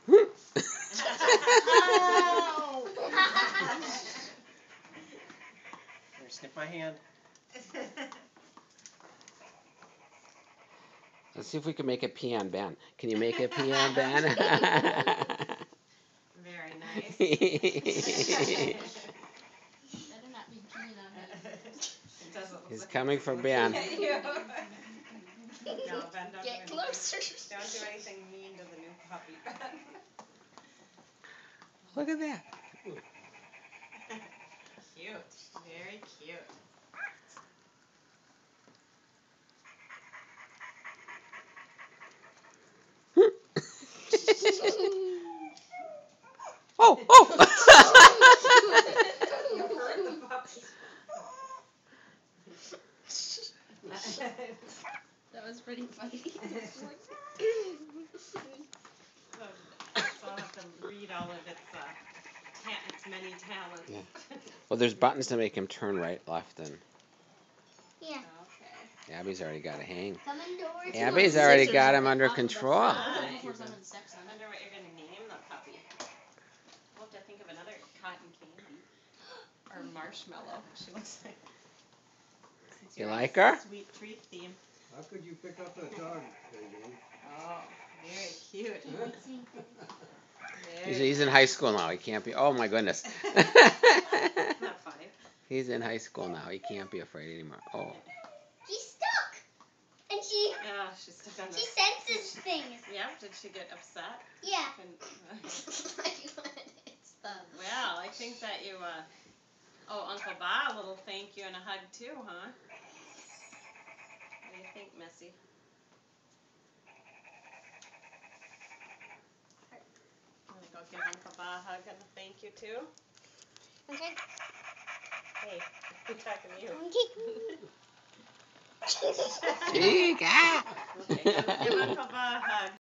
Here, snip my hand. Let's see if we can make it pee on Ben. Can you make it pee on Ben? Very nice. Better not be peeing on me. He's coming for Ben. No, Ben, don't Get do closer. Don't do anything mean to the new puppy, Ben. Look at that. Cute. Very cute. Oh. You hurt the puppy. That was pretty funny. So I'll have to read all of its many talents. Yeah. Well, there's buttons to make him turn right, left, and Yeah. Okay. Abby's already got a hang. Come indoors. Abby's already got him under control. I wonder what you're going to name the puppy. We'll have to think of another cotton candy. Or marshmallow, she looks like. You like her? Sweet treat theme. How could you pick up that dog, baby? Oh, very cute. He's in high school now. He can't be. Oh my goodness. Not funny. He's in high school now. He can't be afraid anymore. Oh. She's stuck. And she She's stuck on she the... senses things. Yeah, did she get upset? Yeah. Well, I think that you, oh, Uncle Bob, a little thank you and a hug too, huh? What do you think, Missy? Want to go give Uncle Bob a hug and a thank you too? Okay. Hey, I'm talking to you. Gee, God. Okay, give Uncle Bob a hug.